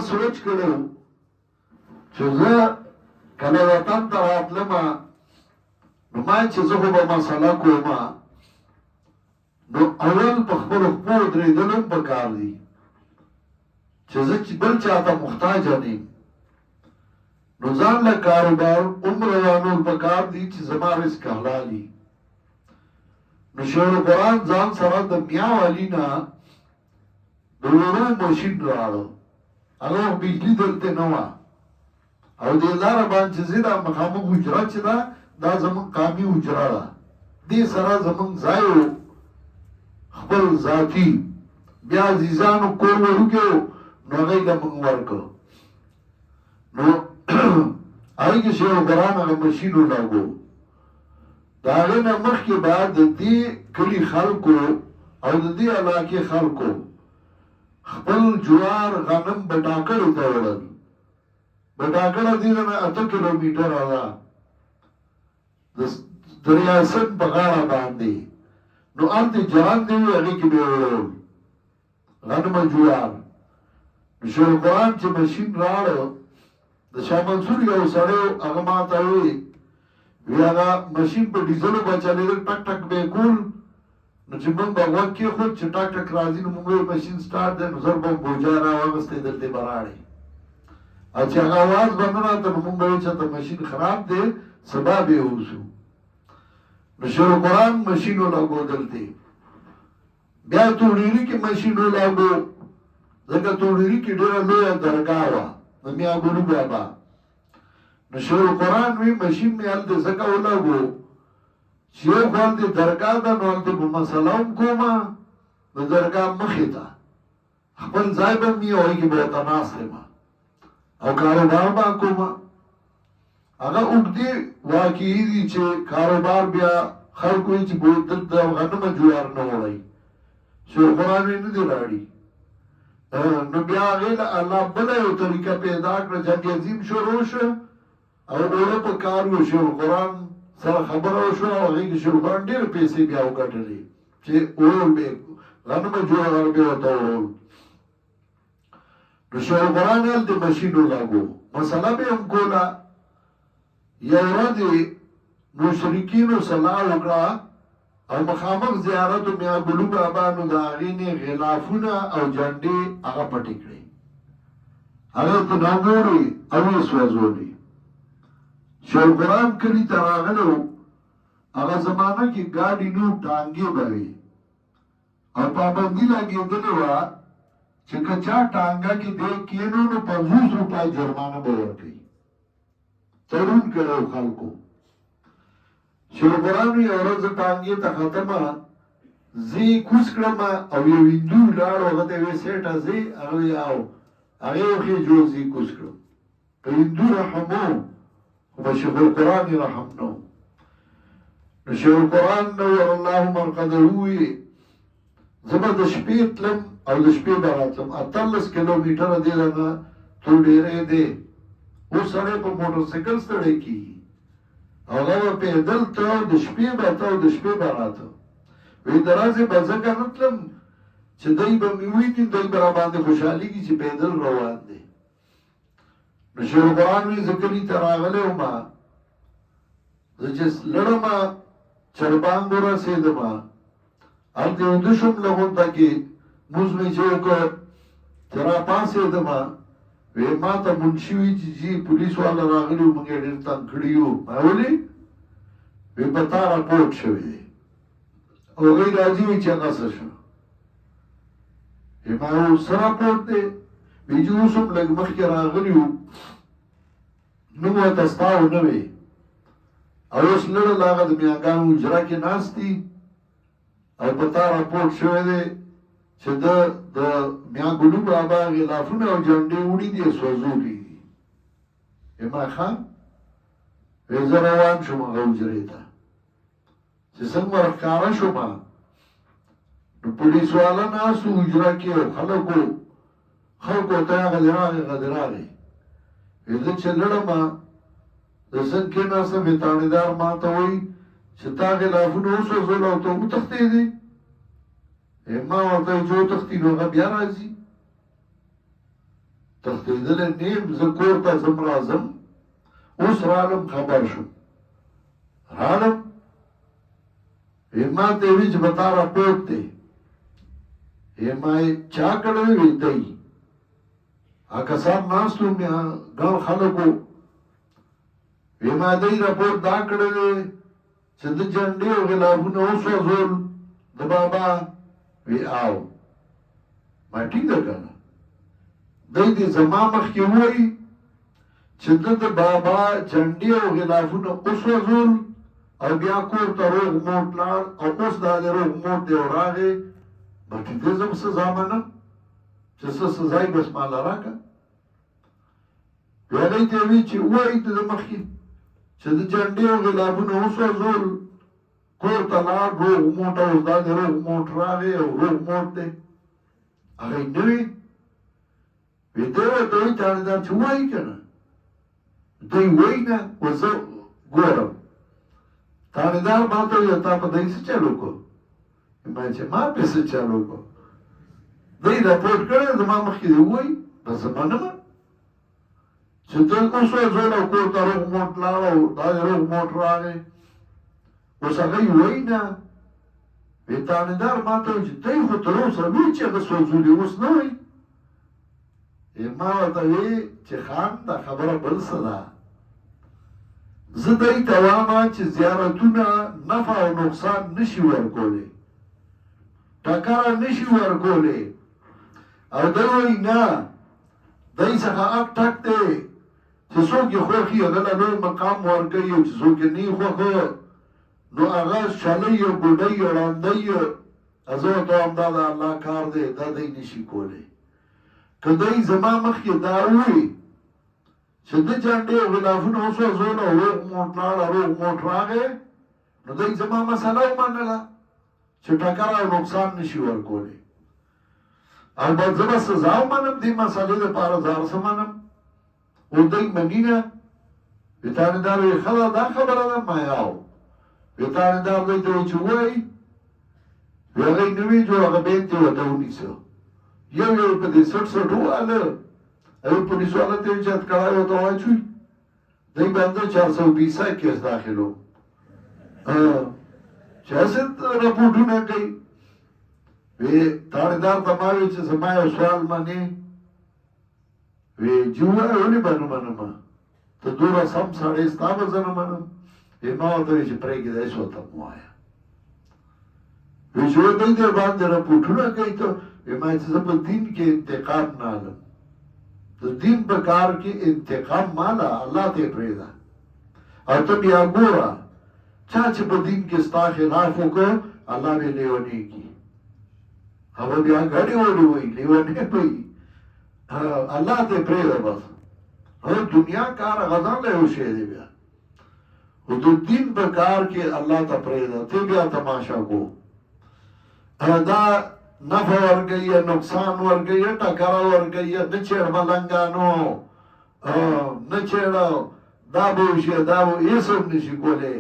سوچ کړو چې زه کله وطن ته راتلمه نو ما چې زه خو به مسله کومه نو اول په خپلو خپو درېدل هم پکار دي چې زه چې بل چاته محتاجه نه یم نو ځان له کاروبار هم روانول پکار دي چې زما رزق حلالي نو شیخ القرآن ځان سره د میا والي نه د وړو ماشین راوړو هغه بجلي دلته نه وه او دې لاره باندې چې زه دا مخامخ حجره چې ده دا زمونږ قامي حجره ده دې سره زمونږ ځای و خپل ذاتي بیا عزیزانو کور وړوکی و نو هغې له مونږ ورکړو نو هغې کې شیخ القرآن هغه مشین ولاګو د هغې نه مخکې به د دې کلي خلکو او د دې علاقې خلکو خپل جوار غنم بټاکړو ته وړل بټاکړه دې نه 8 کیلومتره ده د ریاست په غاړه باندې نو هلته جهان دی وي هغې کې به یې وړل غنم جوار نو شیخ القرآن چې مشین راړو د شاه منصور یو سړی هغه ما ته وویل وی هغه مشین په ډیزلو به چلېدل ټک ټک به یې کول نو چې موږ به غوږ کېښود چې ټک ټک راځي نو موږ ویل مشین سټارټ دی نو زر به بوجا راواغستی دلته به راړی او چې هغه اواز به نه راته نو موږ به ویل چې ته مشین خراب دی سبا به یې اوسو نو شیخ القرآن مشین ولاګو دلته بیا توډیري کې مشین ولاګو ځکه توډیري کې ډېره لویه درګاه وه د میا ګلو بابا نو شیخ القرآن وی مشین مې هلته ځکه ولاګو چې یو خو هلته درګاه ده نو هلته به مسله هم کومه د درګاه مخې ته خپل ځای به مې هغې کې به ورته ناست یم او کاروبار به کومه هغه اوږدې واقعي دي چې کاروبار بیا خلکو یې چې دلته غنمه جوار نه وړئ شیخ القرآن یې نه دی راړي نو بیا هغې له الله بله یو طریقه پیدا کړه جنګ عظیم شروع شه او اوړه په کار و شیخ القرآن سره خبره وشوه او هغې کې شیخ القرآن ډېرې پیسې بیا وګټلې چې وړل به غنمه جوار به ورته وړل نو شیخ القرآن هلته مشین ولاګو مسله به هم کوله یو ورځ مشرکینو صلاح وکړه او مخامخ زیارتو میا ګلو بابا نو د هغې نه غلافونه او جنډې هغه پټې کړې هغه ته ناګورې او یې سوځولې شیخ القرآن کلي ته راغلو هغه زمانه کې ګاډي نو ټانګې به وې او پابندي لګېدلې وه چې که چا ټانګه کې دی کېنو نو 50 روپۍ جرمانه به ورکوي تړون کړی خلکو شیخ القرآن یو ورځ ټانګې ته ختمه زه یې کوز کړم او یو هندو ولاړ هغه ته ویې سیټه ځې هغه ویې او هغې وښې جوړ زه یې کوز کړم په هندو رحم و خو په شیخ القرآن یې رحم نه و نو شیخ القرآن نور الله مرقده وویې زه به د شپې تلم او د شپې به راتلم 18 کیلومتره دې نه تو ډېری دی اوس سړی په موټرسایکل ستړی کېږي هغه به پیدل ته د شپې به ته او د شپې به راته وایي د ورځې به ځکه نه تلم چې دی به مې ویني دی به راباندې خوشحالېږي چې پیدل روان دی نو شیخ القرآن وایي زه کلي ته راغلی وم زه چې لړمه چربانګ ورسېدمه هلته ویده شوم لغونته کې مونځ مې چې وکړ چې راپاڅېدمه وی ما ته منشي وي چې جی پولیس والا راغلي وو موږ یې ډېر تنګ کړي یو ما ولې وی په تا راپورټ شوی دی او هغوی راځي وي چې هغه څه شو وی ما ویل څه راپورټ دی وی چې اوس هم لږ مخکې راغلي وو نوم ورته ستا ونه وی او اوس لړل هغه د میاګانو حجره کې ناست دي او په تا راپورټ شوی دی چې د میا ګلو بابا غلافونه او جنډې وړي دي سوځولي دي ما خان وی زه روان شوم هغه حجرې ته چې څنګه ورښکاره شوم نو پولیس والا ناست و حجره کې او خلکو ته غلې راغی وی زه چې لړمه د څنګ کېناستم وی تاڼېدار ما ته وایي چې تا غلافونه وسوځول او ته وتښتېدې ما ورته چې وتښتي نو هغه بیا راځي تښتېدلی نه یم، زه کور ته ځم راځم، اوس رالم خبر شم. رالم وی ما ته وی چې به تا راپورټ دی. ما چا کړی وی دی کسان ناست وو ګڼ خلک وو. وی ما دی راپورټ دا کړی دی چې د جنډې او غلافونه وسوځول د بابا. وی آو ما ټیک ده که نه. دی دې زما مخکې ووایي چې د بابا جنډې او غلافونه وسوځول او بیا کور ته روغ موټ لاړ او اوس دا د روغ موټ دی او راغې. بلکې دې زه سزا منم چې څه سزا یې بس ماله راکړه. بیا هغوی ته یې وي چې ووایي د ده مخکې چې د جنډې او غلافونه وسوځول، کور ته لاړ روغ موټ او اوس دا د روغ موټ راغې او روغ موټ دی. هغوی نه وي. وی دی ورته وایي تانیدار چې ووایي که نه. دوی وایي نه اوس زه ګورم. تانیدار ما ته وایي تا په دی څه چل وکړو؟ ما چې ما پې څه چل وکړو؟ دی راپورټ کړی زما مخکې دی ووایي بس زه منمه چې ته وسوځول او کور ته روغ موټ لاړ او دا د روغ موټ راغی. اوس هغوی وایي نه. وی تانیدار ما ته وایي چې دی خو تر اوسه وایي چې هغه سوځولي اوس نه وایي. ما ورته وی چې خان دا خبره بل څه ده. زه دی ته وایم چې زیارتونه نفع او نقصان نشي ورکولی، ټکره نشي ورکولی. او دی وایي نه، دی څخه اک ټک دی چې څوک یې خوښ وي هغه له لوی مقام ورکوي او چې څوک یې نه وي خوښه نو هغه شلی او ګوډی او ړانده وي. زه ورته وایم دا د الله کار دی، دا دی نشي کولی. که دی زما مخکې دا ووایي چې د جنډې او غلافونه وسوځول او روغ موټ لاړ او روغ موټ راغی نو دی زما مسله ومنله چې ټکر او نقصان نشي ورکولی. البته زه به سزا ومنم دې مسلې دپاره، زه هر څه منم. او دی مني نه. وی تانیدار وی ښه ده دا خبره ده. ما یاو وی تانیدار دی ته وایي چې ووایي. وی هغوی نه وي جوړ هغه بیت یې ورته ونیسه، یو یو په دې سټ سټ وواله. او پولیس والا ته یې چت کړی ورته واچوي. دی باندې 420 کیس داخل و چې هسې رپورټونه کوي. وی تانیدار ته ما وی چې زما یو سوال منې؟ وی چې ووایه ولې به نه منمه، ته دومره سم سړی ستا به زه نه منم. وی ما ورته وی چې پرېږده هېڅ ورته مه وایه. وی چې دی در باندې رپورټونه کوي ته. وی ما چې زه په دین کې انتقام نه علم، د دین په کار کې انتقام ماله الله ته یې پرېږده. او ته بیا ګوره چا چې په دین کې ستا خلاف وکړو الله به یې لیونی کړي. هغه بیا ګډې وډې وایي لیونی به وي. الله ته یې پرېږده بس. دنیا کار غزان له یو شی دی. بیا خو د دین په کار کې الله ته پرېږده. ته بیا تماشا کو دا نفع ورکوي یا نقصان ورکوي یا ټکره ورکوي یا نه چېړ ملنګانو نه چېړه دا به وشي دا به هېڅ هم نشي کولی.